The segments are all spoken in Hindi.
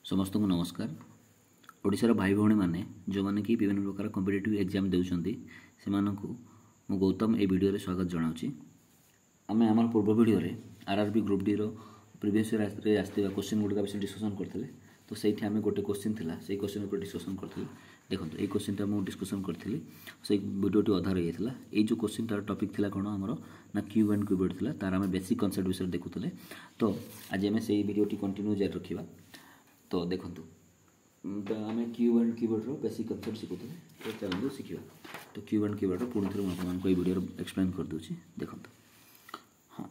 समस्त को नमस्कार। ओडिशार भाई भौणी मैंने जो मैंने कि विभिन्न प्रकार कॉम्पिटिटिव एग्जाम देउछंती सेमानकु मु गौतम ए वीडियो रे स्वागत जनाउछि। आमे हमर पूर्व वीडियो रे आरआरबी ग्रुप डी रो प्रीवियस रे आस्थिबा क्वेश्चन गुडका विषय डिस्कशन करथिले। तो सेठी आमे गोटे क्वेश्चन थिला सेही क्वेश्चन ऊपर डिस्कशन करथिले। देखंतु ए क्वेश्चन ता मु डिस्कशन करथिली सेही वीडियोटी अधा रहि गेथिला। ए जो क्वेश्चन तार टॉपिक थिला कोन हमरो ना क्यूब एंड क्यूबॉइड थिला तार आमे बेसिक कांसेप्ट विषय देखुथिले। तो आज आमे सेही वीडियोटी कंटिन्यू जारी रखिबा। तो देखंतु तो आम क्यूब एंड कीबोर्ड रो बेसिक कन्सेप्ट शिखुते तो चलते शिखा। तो क्यूब एंड कीबोर्ड पुणी थे मुझे वीडियो एक्सप्लेन कर दूसरी। देखो हाँ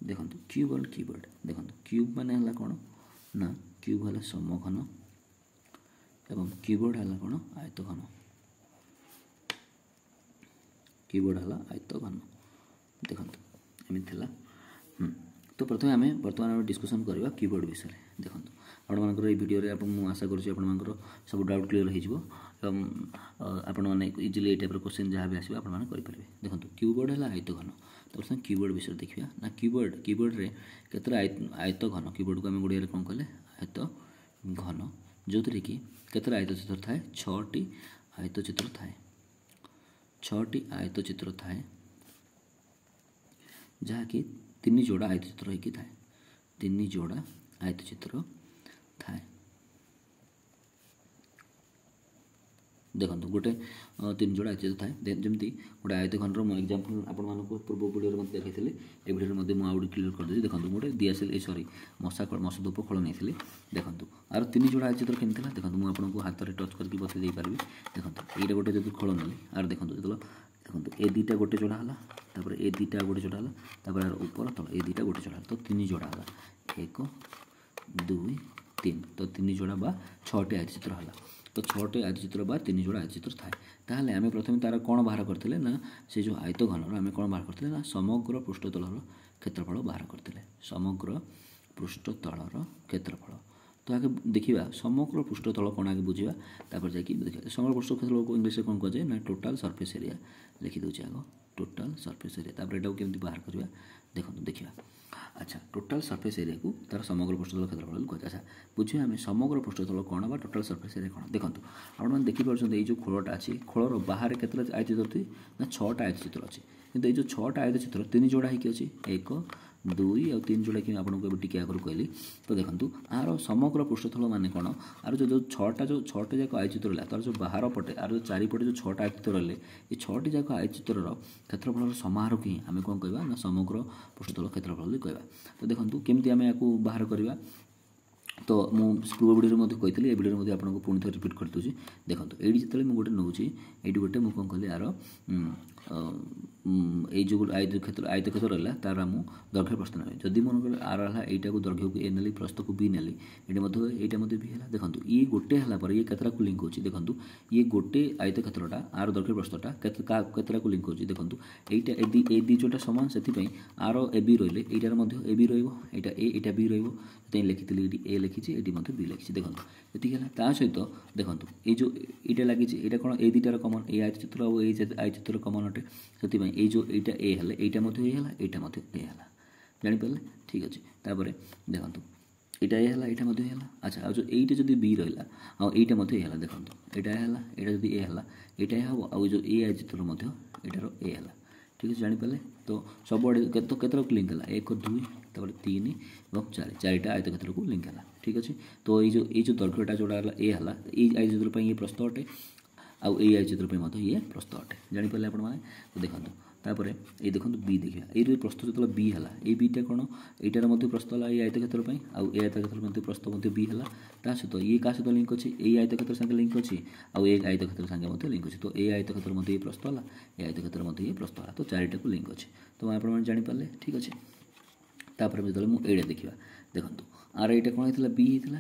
देखो क्यूब एंड कीबोर्ड देखो क्यूब माने हला कौन ना क्यूब है समघन एवं कीबोर्ड है कौन आयतघन। कीबोर्ड है आयतघन देखो एमती। तो प्रथम आम बर्तमान डिस्कसन करवा कीबोर्ड विषय। देखो आपंकर ये वीडियो मुझे आशा कर सब डाउट क्लीयर हो इजिली ये टाइप क्वेश्चन जहाँ भी आसो आपरे। देखो कीबोर्ड है आयतघन। तो प्रथम कीबोर्ड विषय देखा ना कीबोर्ड रे केतरा आयतघन कीबोर्ड को आम ओडिया कौन कहले आयतघन जो थी कि केतरा आयतचित्र थाए 6टी आयतचित्र थाए 6टी आयतचित्र थाए जहाँकि 3 जोड़ा आयतचित्र होइकी थाए 3 जोड़ा आयतचित्र थाए। देखो गोटे 3 जोड़ा आयतचित्र थाए जमती गोटे आयतघन एग्जांपल आपण पूर्व वीडियो देखी ए वीडियो मुझे क्लीयर कर दूसरी। देखो गोटे दियासिल सॉरी मशा धूप खल नहीं देखो आर 3 जोड़ा आयतचित्र केमती देखो मुझे हाथ में टच करके बतई पारि। देखो ये गोटे जो खल ना आर देखो जो देखो ए दुटा गोटे जोड़ा है तापर ए दुटा गोटे जोड़ा है तापर ऊपर तल ए दुटा गोटे जोड़ा है। तो 3 जोड़ा है 1 2 3 तो 3 जोड़ा बा 6टी आयतचित्र है। तो 6टी आयतचित्र बा 3 जोड़ा आयतचित्र थाए ताहले आमे प्रथम तार कौन बाहर करथिले ना से जो आयतघन आमे कौन बाहर करथिले ना समग्र पृष्ठतलर क्षेत्रफल बाहर करथिले। समग्र पृष्ठतलर क्षेत्रफल तो आगे देखिबा समग्र पृष्ठतल कौन आगे बुझिबा तापर जाकी देखिबा समग्र पृष्ठतल को इंग्लिश कौन कहे ना टोटल सरफेस एरिया लिखि दोछि आगो टोटल सरफेस एरिया तापर एटा केमती बाहर करबा। देखो देखिबा अच्छा टोटल सरफेस एरिया को तार समग्र पृष्ठतल क्षेत्रफल कह। अच्छा बुझे आम समग्र पृष्ठतल कौन बा टोटल सरफेस एरिया कौन। देखो आपने देखिपुर ये जो खोलटा अच्छी खोलर बाहर केतटा आयतचित्र थी ना 6टा आयतचित्र अच्छी किंतु ये जो 6टा आयतचित्र 3 जोड़ा होगी अच्छी 1 2 और 3 जोड़ा कि आपको टी आगे कहली। तो देखो आर समग्र पृष्ठतल मान कौन आर जो 6टा जाक आयतचित्र रहा तार जो बाहर पटे आर जो चारिपटे जो 6टा आयतचित्र रही ये 6टी जाक आयतचित्र क्षेत्रफल समारोह कि आम कौन कहवा ना समग्र पृष्ठतल क्षेत्रफल कहवा। तो देखो केमती आम या बाहर करवा। तो मुझे पूर्व वीडियो कही ए वीडियो आपको पुणी थे रिपीट कर दूसरी। देखो ये जो मुझे नौची ये गोटे मुझे कौन कहली यार ये जो आयतक्षेत्र रहा तार मुझे दैर्घ्य प्रस्थ ना जदि मन आर है यहाँ दैर्घ्य को ए नेली प्रस्थ को बी नेली यहाँ भी है। देखो ये गोटे है ये केतरा को लिंक होची। देखो ये गोटे आयतक्षेत्रटा आर दैर्घ्य प्रस्थटा केतरा को लिंक होची। देखो यहाँ ए दी जोटा सामान से आर ए बी रही यार ए बी रहा यहाँ बी रही लिखी ए लिखी ये बी लिखी। देखो ये सहित देखो ये जो ये लगी ये कौन ए दुटार कमन ए आयतचित्र और आयतचित्र कमन अटे से ये जो यहाँ ए है यहाँ ए है जापारे ठीक अच्छे। तापर देखो यहाँ ए है। अच्छा जो ये जब बी रहा हाँ यहाँ है देखो यहाँ है जब ए है यहाँ हम जो ए आयतचित्र यार ए है ठीक है जापारे। तो सबुआड़े केतरा को लिंक है 1 2 तापर 3 और 4 आयतक्षेत्र को लिंक है ठीक अच्छे। तो ये जो दैर्घ्यटा जोड़ा ए है ये आयतचित्र ये प्रस्थ अटे आउ ये आयतचित्र ये प्रस्थ अटे जापारे आप। तो देखो तापर ये देखो बी देखा ये प्रस्थ जो बी है ये बीटा कौन यार प्रस्थ है ये आयतक्षेत्र आउ ए आयतक्षेत्र प्रस्थ बी है सहित ये क्या सहित लिंक अच्छी ये आयतक्षेत्र संगे लिंक अच्छी आउ ए आयतक्षेत्र संगे लिंक अच्छी। तो ए आयतक्षेत्र ये प्रस्थ है ये आयतक्षेत्र ये प्रस्थ है। तो 4टा को लिंक अच्छे तो आप जापारे ठीक अच्छे। तापर जो मुझे देखा देखो आर यहाँ कौन होता बी होता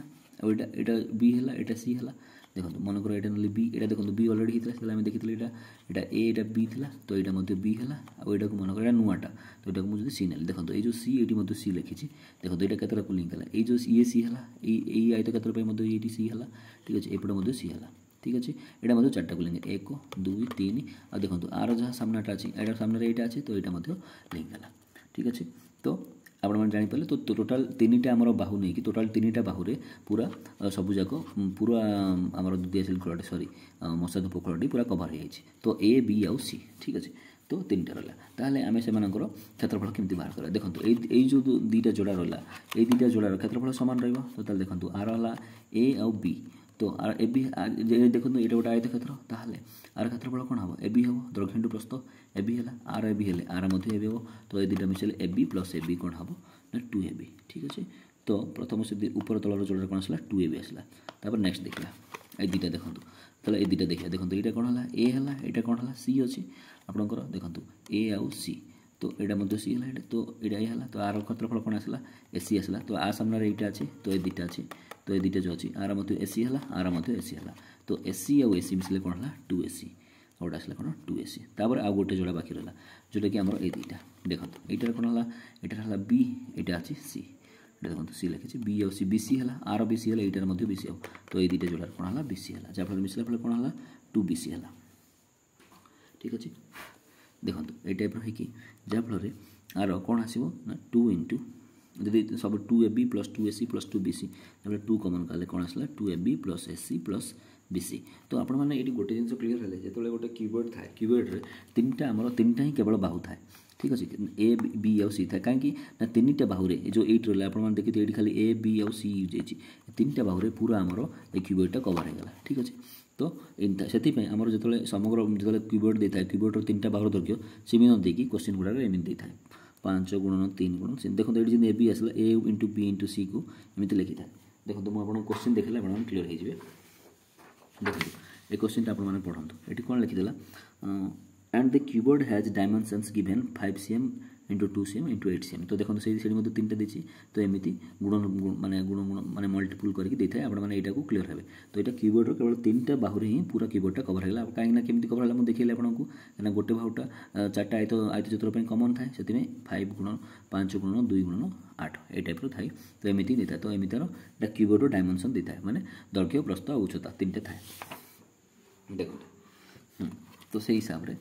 यहाँ बी है यहाँ सी है। देखो मनकर यहाँ ना बी यहाँ देखो बी अलरेडी होता है देखी यहाँ ए बी था तो यहाँ बी है आईटा को मनकर यहाँ नुआटा तो यहाँ मुझे सी नेली। देखो ये जो सी ये सी लिखी देखो यहाँ केतरा को लिंक है ये जो ये सी है ये आयतक्षेत्र ये सी है ठीक अच्छे एपटे सी है ठीक अच्छे। यहाँ 4टा को लिंक 1 2 3 आ देखो आर जहाँ सामनाटा अच्छी यार सामने यहाँ अच्छे तो यहाँ लिंक है ठीक अच्छे। तो आपण जापर तो टोटाल 3टा आमर बाहु नहीं कि टोटाल 3टा बाहुरे पूरा सबुजाक पूरा आमर दुधिया खोलटी सरी मशा धूप खोलटी पूरा कभर हो जाए तो ए बी आउ सी ठीक अच्छे तो 3टा रहा ताहले आम से क्षेत्रफल केमती बाहर करा देखो ये जो 2टा जोड़ा रहा ये 2टा जोड़ार क्षेत्रफल सामान रहा देखो आर है ए आउ बी तो आर ए बी देखो ये गोटे आयत क्षेत्र ताहले आर क्षेत्रफल कौन हम ए बी हम दैर्घ्य इंटू प्रस्थ ए बी है आर ए बी है आर ए बी हम तो ये 2टा मिसेले A B plus A B कौन हम ना 2 ए बी ठीक अच्छे तो प्रथम से ऊपर तलर जोड़ा कौन आसला 2 ए बी आसला नेक्स्ट देखा ये 2टा देखो तो ये 2टा देखिए देखो ये कौन है ए है यहाँ कौन है सी अच्छी आपंकर देखो ए आउ सी तो यहाँ सी है तो यहाँ है तो आर क्षेत्रफल कौन आसला ए सी आसला तो आ सामने यहाँ अच्छे तो ये 2टा अच्छे तो ये 2टा जो अच्छी आर ए सी है आर ए सी है तो ए सी आउ ए सी मिसले कौन है 2 ए सी गोटे आसला कौन 2 ए सी तापर आउ गोटे जोड़ा बाकी रहा जोटा कि आमर ये 2टा देखो यहाँ कौन है यहाँ है बी यहाँ अच्छी सी देखो सी लिखी बी आउ सी बी सी है आर बी सी है यहाँ बी सी आउ तो ये 2टा जोड़ार कौन है बी सी है जहाँफल मिसला फल कौन है 2 बी सी है ठीक अच्छे देखो ये टाइप रही जहाँफल आर कौन आसो ना 2 इंटू जदि सब 2 A B plus 2 A C plus 2 B C 2 common कले कौन आसला 2 A B plus A C plus B C तो आपण मैंने ये गोटे जिन क्लीयर है जो गोटे कीबोर्ड थाए कीबोर्ड 3टा आमर 3टा ही केवल बाहु थाए ठीक अच्छे ए बी आउ सी था कहीं 3टा बाहुरे जो 8 रहा आप देखिए ये खाली ए बी आउ सी यूज होती 3टा बाहुरे पूरा आमर ये कीबोर्डटा कवर हो गला ठीक अच्छे तो से आमर जो समग्र जो कीबोर्ड देता है कीबोर्ड 3टा बाहुर दैर्घ्य सीमित देकी क्वेश्चन गुड़ा एमती था 5 गुणन 3 गुणन देखो ये जो ए बी आसला ए इंटू बी इंटू सी को एमती लिखी था देखो मुझे क्वेश्चन देखले आप क्लीयर हो देखो ये क्वेश्चन आप पढ़ो ये कौन लिखीदेला and the keyboard has dimensions given 5 cm into 2 cm into 8 cm तो देखो से 3टा दी तो एमती गुण माने मल्टीपुल करके देता है आपने यहाँ को क्लीयर हे तो यहाँ कीबोर्ड केवल 3टा बाहुरे ही पूरा कीबोर्डटा कवर होगा कहीं केमती कवर है मुझे देखिए आपको कहीं गोटे बाहुटा 4टा आयत चित्र कमन थाए से 5 गुणन 5 गुणन 2 गुणन 8 ये टाइप थाए तो एमती देता है तो एमतार यहाँ कीबोर्ड डायमेंशन देता है माने दैर्घ्य प्रस्थ और उच्चता 3टा थाए देखो तो से हिसाब से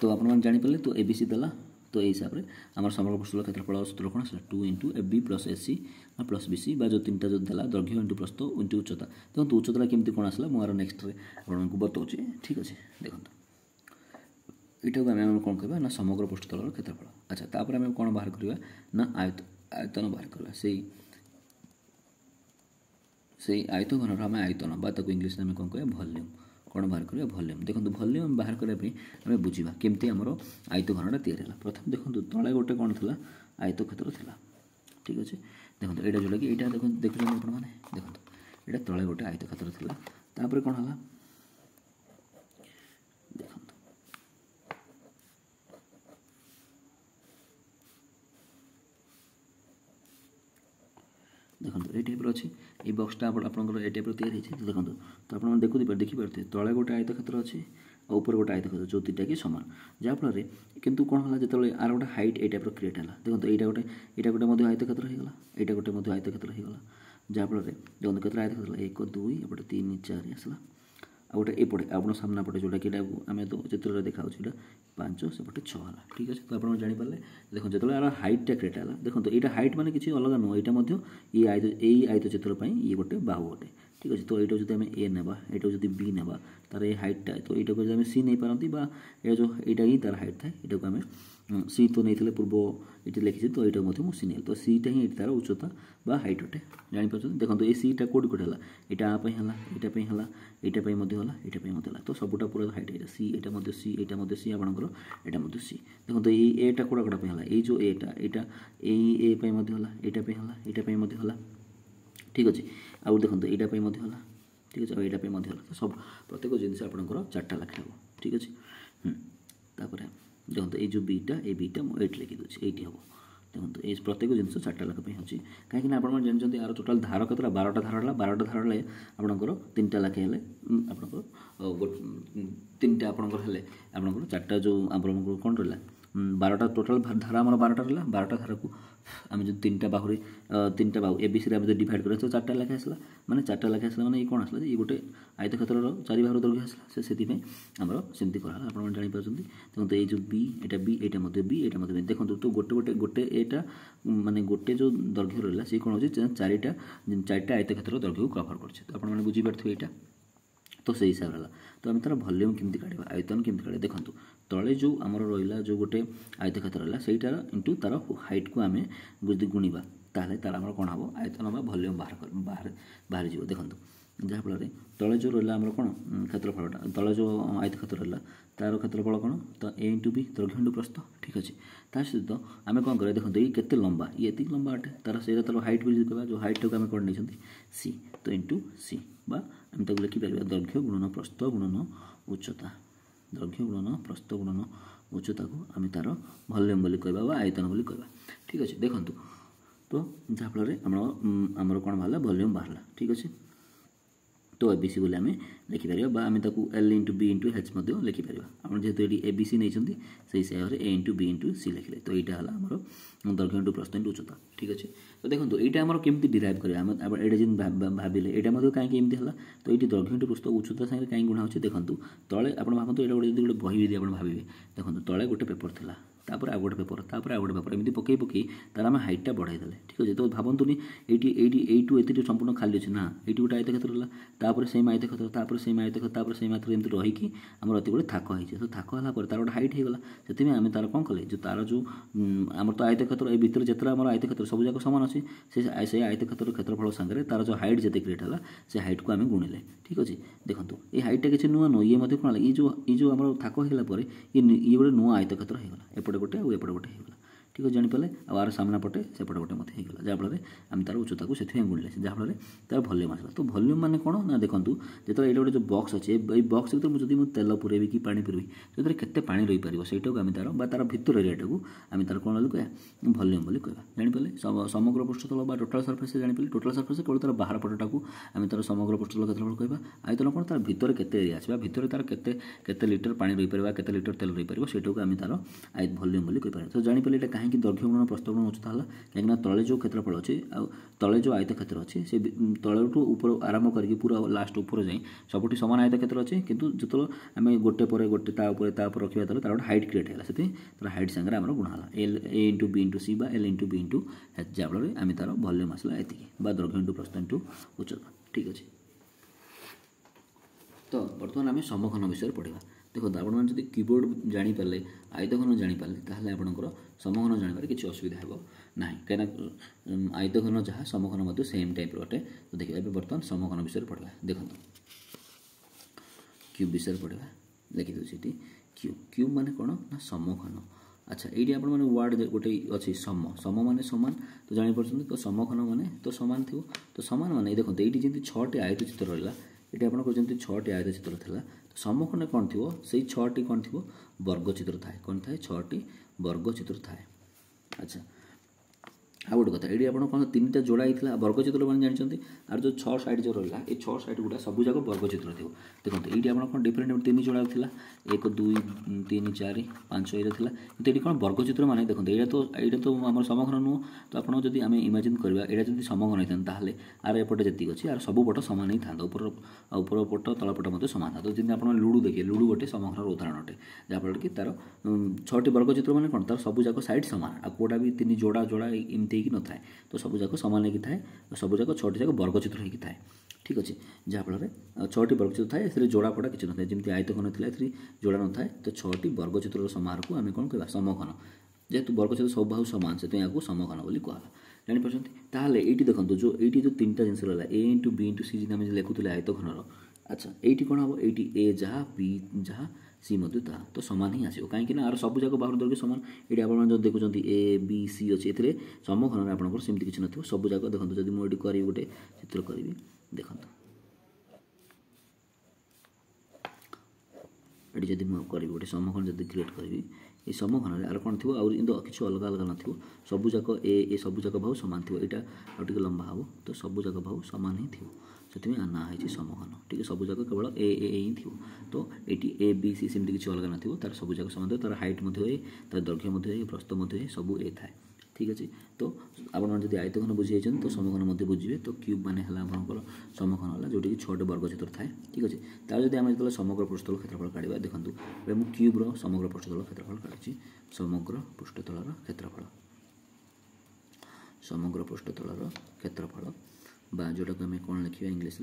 तो आपने जानीपारे तो ए बी सी देला तो यही हिसाब से आम समग्र प्रस्तुत क्षेत्रफल सूत्र कौन आसा 2 into A B plus A C plus B C जो 3टा जो देला दैर्घ्य इंटू प्रस्थ इंटू उच्चता देखो उच्चता केमती कौन आसला मुझे नेक्स्ट आपको बताऊँ ठीक अच्छे देखो यहाँ को आम कौन कह ना समग्र पृष्ठतल क्षेत्रफल अच्छा तापर आम कौन बाहर करवा ना आयतन बाहर करवा से आयतघन आम आयतन बात इंग्लीश में कौन कह वॉल्यूम कौन बाहर करिया वॉल्यूम देखो वॉल्यूम बाहर करने आम बुझा केमती आमर आयतघनटा तैयारी है प्रथम देखो तले गोटे कौन था आयत क्षेत्र था ठीक अच्छे देखो यहाँ जोटा कि यहाँ देखो देखुन आपने देखो यहाँ तले गोटे आयत क्षेत्र था तापर कौन है देखो देखो ये टाइप अच्छी ये बक्सटा आपंकर ये टाइप तैयारी देखो तो आप देखिपे तले गोटे आयत क्षेत्र अच्छे और ऊपर गोटे आयत क्षेत्र जो 2टा कि सामान जहाँफल किंतु कौन है जो आर गोटे हाइट ये टाइप क्रिएट है देखो यहाँ गोटे आयत क्षेत्र होगा यहाँ गोटे आयत क्षेत्र होगा जहाँफल देखो केत आयत क्षेत्र 1 2 एपटे 3 4 आसला आ गोटे एपटे आप सामना पटे जोटा कि आम तो चित्र देखा 5 सेपटे 6 है ठीक अच्छे तो आप जानीपारे देखो जो यार हाइटा क्रिएट है देखो यहाँ हाइट माने किसी अलग नुह यहाँ ये आयत चित्र ये गोटे बाहु गोटे ठीक अच्छे तो यहाँ जो आम ए ना यहाँ जो बी ना तार ये हाइटा तो यहाँ को सी नहीं पारती जो यहाँ ही तार हाइट थाए यहाँ को आम सी तो नहीं पूर्व ये लिखी तो यहाँ सी नहीं तो सीटा ही तार उच्चता बा हाइट अटे जापर देखो ये सीटा कौट कौट है यहाँ है यहाँ तो सबूटा पूरा हाइट है सी यहाँ सी यहाँ सी आपंकर यहाँ सी देखो तो ये एटा कौड़ा कौटा है ये जो एटा यहाँ है ठीक अच्छे आउ देखो यहाँ है ठीक अच्छे यहाँ है सब प्रत्येक जिनस आपंकर 4टा लेखा हम ठीक अच्छे तापर देखो ये जो बीटा ये बीटा मुझे ये लिखी दूसरी ये हम देखो ये प्रत्येक जिनस 4टा लेखापी होची कहीं आप जानते यार टोटाल धार कत 12टा धार है 12टा धार है आपंकर 3टा लेखे आपंकर 3टा आपंकर आपंकर 4टा जो आप कौन रहा 12टा टोटाल धारा आम 12टा रहा 12टा धारा को आम जो 3टा बाहुरी 3टा बाहु एबीसी आम जो डिवाइड कर तो 4टा लेखा आसला माने 4टा लेखा आसला माने ये कौन आसला ये गोटे आयतक्षेत्र 4 बाहुर दैर्घ्य आसला से आमर सेमती कराला आप जापर देखो ये जो बी एटा बी एटा मध्य बी एटा मध्य बी देखो तो गोटे गोटे गोटे एटा माने गोटे जो दैर्घ्य रहा सी कौन हो 4टा आयतक्षेत्र दैर्घ्य को कभर कर तो आपने बुझीपारे यहाँ तो से हिसाब रहा तो आम तार भल्यूम केमती काढ़ा आयतन केमती काढ़ा देखो तले जो आमर रहा जो गोटे आयतक्षेत्र रहा सहीटार इंटू तार हाइट को आम यदि गुणवा ताहले तार आमर कौन हम आयतन बा भल्यूम बाहर जी देखो जहाँफल तले जो रहा आमर कौन क्षेत्रफलटा तले जो आयतक्षेत्र रहा तार क्षेत्रफल कौन तो ए इंटू बी दैर्घ्य इंटू प्रस्थ ठीक अच्छे ता सहित आम कौन करें देखो ये केते लंबा ये एति लंबा अटे तार से तार हाइट भी कहवा जो हाइट को आम कौन नहीं सी तो इंटू सी बा आम ताको लिखिपर दैर्घ्य गुणन प्रस्थ गुणन उच्चता दैर्घ्य गुणन प्रस्थ गुणन उच्चता को आम तार भल्यूम बोली कहवा आयतन बोली कहवा ठीक अच्छे देखो तो जहाँफल आमर कौन बाहर भल्यूम बाहर ठीक अच्छे तो एबीसी बोले आम लिखिपर आम L into B into H लिखिपर आप जेहतु ये एबीसी नहीं से हिसाब से A into B into C लिखिले तो यहाँ है आमर दैर्घ्य इंटू प्रस्थ इंटू उच्चता ठीक अच्छे तो देखो यहाँ आम केमती डिराइव करें ये जिन भाविले यहाँ कहीं एमती है तो ये दैर्घ्य इंटू प्रस्थ उच्चता सागर कहीं गुणा हो देखो तले आप भावतु ये गोटे बही भी आप भावे देखो तले गोटे पेपर था तापर आ गोटे पेपर तापर आ गोटे पेपर एमती पकई पकई तार आम हाइटा बढ़ाई देले ठीक अच्छे तो भावतुनि एटू एति संपूर्ण खाली अच्छे ना ये गोटे आयतक्षेत्र रहा तापर सेम आयतक्षेत्र तापर सेम आयतक्षेत्र तापर सेम आयतक्षेत्र एमती रहीकि आमर अति गोटे थाक होइछे तो थाक होला तार गोटे हाइट होगला से आम तार कौन कले जो तार जो आमर तो आयतक्षेत्र ये भितर जितना आम आयतक्षेत्र सब जाक सामान अच्छे से आयतक्षेत्र क्षेत्रफल सागर तार जो हाइट जिते क्रिएट है से हाइट को आम गुणिले ठीक अच्छे देखो ये हाइटा किसी नुआ नुह ये कौन ये जो आम थाक होगा ये गोटे नुआ आयतक्षेत्र होगा एपटे गोटे और एपटे गोटे होगा ठीक है जानीपारे आर सामना पटे सेपटे गोटे मत होगा जहाँफल आम तार उच्चता को से गुणिले जहाँफल तार भल्यूम आसला तो भल्यूम माने कौन ना देखो जो ये गोटे जो बक्स अच्छे ये बक्स भर जब तेल पुरेबी कि पानी पुरेबी जो केते पानी रही पार सहीटा को आम तार तार भितर एरियाटा को आम तार कौन बोली कह भल्यूम बोली कह जानीपारे समग्र पृष्ठतल टोटाल सरफेस जानीपारे टोटाल सरफेस केवल तार बाहर पटटा को आम तार समग्र पृष्ठतल क्षेत्रफल कह आयतन कौन तार भितर केते एरिया आसवा भितर तार केते लिटर पानी रही पार केते लिटर तेल रही पार सहीटा को आम तार भल्यूम बोली कह तो जानीपारे ये कहीं दैर्घ्य गुणन प्रस्थ गुणन उच्चता है कहीं तले जो क्षेत्रफल अच्छे तले जो आयतक्षेत्र अच्छे से तलू ऊपर आरंभ करके पूरा लास्ट ऊपर जाए सबुठी सामान आयतक्षेत्र अच्छे किंतु जो आम गोटे पर गोटे रखा तार गोटे हाइट क्रिएट है से हाइट सागर आम गुणा L A into B into C बा L into B into H जहाँफल आम तार भल्यूम आसला एति दैर्घ्य इंटू प्रस्थ इंटू उच्चता ठीक अच्छे तो बर्तमान आम समघन विषय पढ़ा देखो आपने जब कीबोर्ड जानीपारे आयतघन जानीपारे ताहले आपणकर समघन जानिबार किसी असुविधा हेबो नाही कहीं आयतघन जहाँ समघन सेम टाइप अटे तो देखिए बर्तमान समघन विषय पढ़ा देखो क्यूब विषय पढ़ा लिखिदे क्यूब क्यूब माने कौन ना समघन अच्छा ये आप वार्ड गोटे अच्छी सम सम माने समान तो जापर तो समघन माने तो सामान थी तो सामान माने देखो ये जमी 6टी आयतचित्र रहा ये आप 6टी आयतचित्र था तो समघन कौन थी से 6टी कौन थी वर्गचित्र थाए कौन थाए 6टी वर्गचित्र थाए अच्छा आ गोटे कथा ये आप कौन 3टा जोड़ा होता वर्गचित्र मैंने जानते आर जो 6 साइड जो रहा ये 6 साइड गुड़ा सब जाक वर्गचित्र थी देखो ये आप डिफरेन्ट 3 जोड़ा था 1 2 3 4 5 ये तो ये कौन वर्गचित्र माने देखो ये तो आम समघन नुह तो आप जब आम इमाजिन करवा यहाँ जब समघन होता है आर एपटे जी अच्छी आर सब पट सामान ही था ऊपर पट तल पट सामान था तो जब आप लुडु देखिए लुडु गोटे समघन उदाहरण अटे जहाँफल कि तार 6टी वर्गचित्र मैंने कौन तार सब जाक साइड सामान आ कोटा भी 3 जोड़ा जोड़ा एमती न थाए तो सब जाक सामान होगी थाए सब जाक 6टी जाक वर्गचित्र होगी थाए ठीक अच्छे जहाँफल 6टी वर्गचित्र थाए से जोड़ा पड़ा किसी न जमी आयतघन थी जोड़ा न थाए तो 6टी वर्गचित्र समार को आम कौन कह समघन जेहेतु वर्गचित्र सब बाहु सामान से यहाँ समघन बोली कहला जापर ताहले ये देखो जो ये जो 3टा जिनस रहा ए इंटू बी इंटू सी जी लिखुले आयतघन अच्छा ये कौन हम ये ए जहाँ बी जहाँ सी ता तो सामान ही आसो कहीं आर सब जाक बाहर दैर्घ्य सामान ये आप देखुं ए बी सी अच्छे ए समघन आपंकर सेमती किसी न सब जाक देखो जब मुझे करी गोटे चित्र करी देखो ये जब मुझे करी गोटे समघन जब क्रिएट करी ये समघन आर कौन थी आउ किसी अलग अलग नथिबो सबुजाक ए सबुजाक बाहु सामान थी यहाँ आउटे लंबा हम तो सबुजाक बाहु सामान ही थी से ना है समघन ठीक है सबुजाक केवल ए ही थी तो ये ए बी सी सेमती किसी अलग ना तार सबुजाक सामान तार हाइट तार दैर्घ्य प्रस्थ सब ए थाए ठीक अच्छे तो आपड़ी आयतघन बुझी तो समघन बुझे तो क्यूब मान आपर समघन है जोटी कि 6 वर्ग क्षेत्र थाए ठीक अच्छे तार जब आम जो समग्र पृष्ठतल क्षेत्रफल काढ़ा देखो मुझे क्यूब्र समग्र पृष्ठतल क्षेत्रफल काढ़ी समग्र पृष्ठतल क्षेत्रफल समग्र पृष्ठतल क्षेत्रफल बा जोटा को आम कौन लिखा इंग्लीश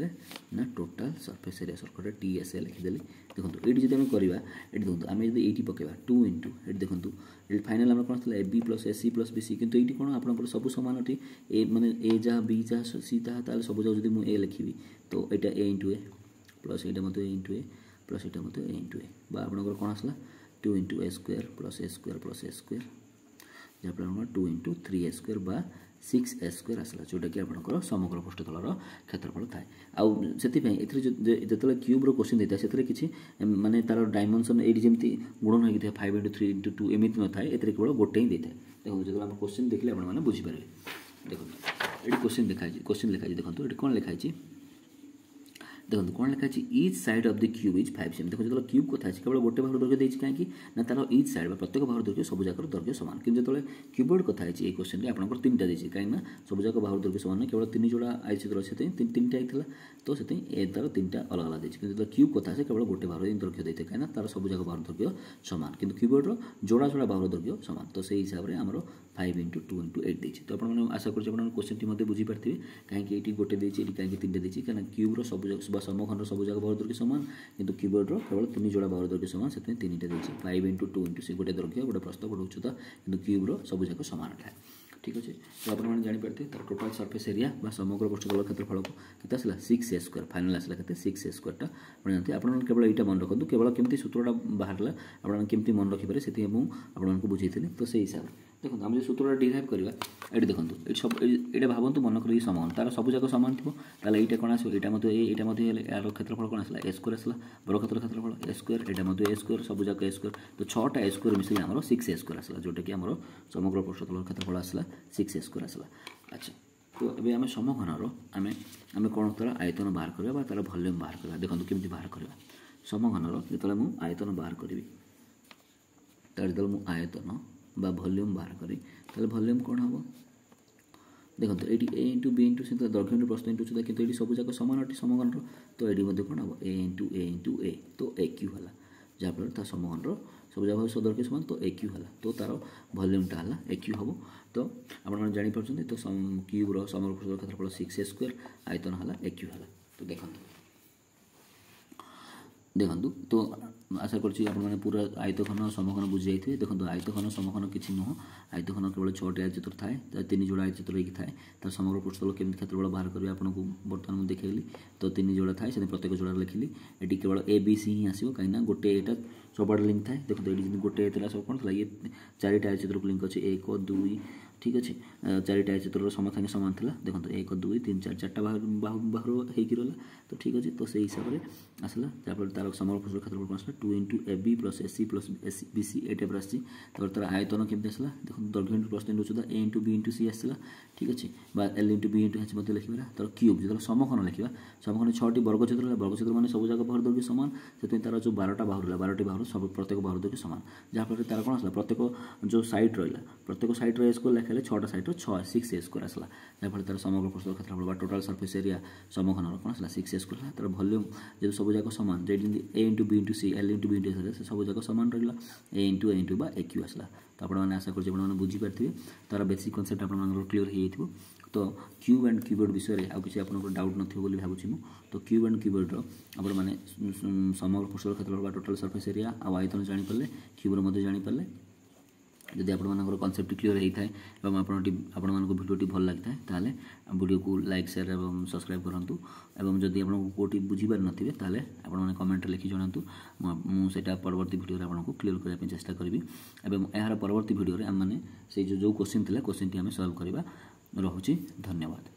ना total surface area circuit TSA लिखिदेली देखो ये जब आम करवा ये देखो आम जो ये पकेबा 2 इंटू ये देखो ये फाइनाल आम कौन था AB plus AC plus BC किंतु ये कौन आप सब सामान ए माने ए जहाँ B जहाँ C जहाँ सब जगह जब मुझे ए लिखी तो यहाँ A इंटू ए प्लस यहाँ ए इंटू ए प्लस यहाँ ए इंटू ए बा आप कौन आसला 2 into A square plus A square plus A square जहाँ 2 इंटू 3A स्क्वायर बा 6A स्क्वायर आसला जोटा कि आपंकर समग्र पृष्ठतल क्षेत्रफल थाए आउ से जो क्यूब्र क्वेश्चन देता है से किसी माने तार डायमेंशन ये जमी गुणन होता है 5 इंटू 3 इंटू 2 एमती न थाए केवल गोटे ही देता है देखो जो आम क्वेश्चन देखिए आपने बुझीपारे देखो ये क्वेश्चन लिखाई देखो ये कौन लिखाई देखो कौन लिखाई etch side of the cube is 5 semi देखो जो क्यूब कथा केवल गोटे बाहर दैर्घ्य देती कहीं ना तार इच साइड प्रत्येक बाहर दैर्घ्य सबुजाक दैर्घ्य सामान कि जो क्यूबोर्ड कथा ये क्वेश्चन में आपंकर 3टा देती कहीं सबुजाक बाहर दैर्घ्य सामान केवल 3 जोड़ा आयचित्र अच्छे 3टा होता तो से तार 3टा अलग अलग देती जो क्यूब कथा केवल गोटे बाहर दैर्घ्य देते कहीं तार सबुजाक बाहर दैर्घ्य सामान किंतु क्यूबोर्ड जोड़ा जोड़ा बाहर दैर्घ्य सामान तो से हिसाब से आमर 5 इंटू 2 इंटू 8 देती तो आपने आशा कर क्वेश्चन टी बुझीपारे कहीं ये गोटे देती कहीं 3टा देती कहीं क्यूब्र सबुजाक समघन सबुजाक बाहर दैर्घ्य सामान किंतु क्यूबोर्ड केवल 3 जोड़ा बाहर दैर्घ्य सामान से 3टा देती 5 इंटू 2 इंटू से गोटे दैर्घ्य गोटे प्रस्थ गोटे उच्चता कि क्यूब्र सबुजाक सामान थाए ठीक अच्छे तो आपने जापर तार टोटाल सरफेस एरिया समग्र पृष्ठतल क्षेत्रफल को कितना आसला 6A स्क्वायर फाइनाल आसला के 6A स्क्वायर जानते आप केवल यहाँ मन रखु केवल केमती सूत्रटा बाहर आपमती मन रखिपारे से आपको बुझे तो से हिसाब से देखो आम जो सूत्रटा डिराइव करवा ये देखो ये सब ये भावतु मनकर ये सामान तार सबुजाक सामान थी ये कौन आसो यहाँ यार क्षेत्रफल कौन आसला A स्क्वायर आसला बर्गक्षेत्र क्षेत्रफल A स्क्वायर यहाँ A स्क्वायर सबुजाक A स्क्वायर तो 6टा A स्क्वायर मिसले आम 6A स्क्वायर आसला जोटा कि आम समग्र पृष्ठतल क्षेत्रफल आसला 6A स्क्वायर आसला अच्छा तो ये आम समघनर आम कौन तार आयतन बाहर करवा तार भल्यूम बाहर करवा देखो केमी बाहर करवा समघनर जो मुझे आयतन बाहर करी तार जो मुझे आयतन बा भल्यूम बाहर करी भल्यूम कौन हम देखो ये A इंटू B इंटू से दैर्घ्य इंटू प्रस्थ इंटू उच्चता किंतु ये सबुजाक सामान अटे समघनर तो ये कौन हम A इंटू A तो AQ है जहाँफल तार समघनर सबुजाक दैर्घ्य सामान तो AQ है तो तार भल्यूमटा है AQ हम तो आप जापर तो क्यूब्र समग्र पृष्ठतल क्षेत्रफल 6A स्क्वायर आयतन है AQ है तो देखो तो आशा कर पूरा आयतघन समघन बुझी जाइए देखो आयतघन समघन किसी नुह आयतघन केवल 6टी आयचित्र थाए 3 जोड़ा आयचित्र होगी थाए तार समग्र पृष्ठतल केमती क्षेत्रफल बाहर करेंगे आपको बर्तमान मुझे देखली तो 3 जोड़ा थाए से प्रत्येक जोड़ा लिखिली ये केवल ABC ही आसो कहीं गोटे यहाँ सब लिंक थाए देखो ये गोटे सब कौन था ये 4टा आयचित्र को लिंक अच्छे 1 2 ठीक अच्छे 4टा आयचित्र सागे सामान था देखो 1 2 3 4 4टा बाहर होगी तो ठीक अच्छे तो से हिसाब से आसला जहाँफल तार समग्र पृष्ठतल क्षेत्रफल कौन आसला 2 into AB plus AC plus BC ये टाइप आसी तार आयतन केमती आसला देखो दैर्घ्य इंटू प्रस्थ इंटू उच्चता A into B into C आसला ठीक अच्छे L into B into H लिखा तार क्यूब जो समघन लिखा समघन 6टी वर्गक्षेत्र मैंने सबुजाक बाहर दैर्घ्य सामान से तार जो 12टा बाहर 12टी बाहर सब प्रत्येक बाहर दैर्घ्य सामान जहाँफल तार कौन आसला प्रत्येक जो साइड रहा प्रत्येक साइड A स्क्वायर लिखा 6टा साइड 6A स्क्वायर आसला जहाँफल तार समग्र पृष्ठतल क्षेत्रफल टोटाल सरफेस एरिया समघन कौन आसला 6A स्क्वायर तार भल्यूम जो सबुजाक सामान जो A into B into C L into B into से सबुजाक सामान रहा A इंटू बा AQ आसला तो आपने आशा कर बुझीपारे तार बेसिक कनसेप्ट आप क्लीयर हो तो क्यूब एंड क्यूबोर्ड विषय में आउ किसी आप डाउट नथिबो भावुँ तो क्यूब एंड क्यूबोर्ड आपने समग्र पृष्ठतल क्षेत्रफल टोटाल सरफेस एरिया आयतन जानीपारे क्यूब्र जानीपारे जदि आपर कनसेप्ट क्लीयर होता है आपण भिडियोटी भल लगी है ताले वीडियो को लाइक शेयर और सब्सक्राइब करूँ और जदि आपको कौटी बुझीपार नथिबे ताले आपण कमेंट लिखि जणातु मुझे परवर्ती वीडियो आपको क्लीयर करने चेष्टा करी यार परवर्ती वीडियो आम मैंने से जो क्वेश्चन थी क्वेश्चन टी आम सल्व करवा रहुछि धन्यवाद।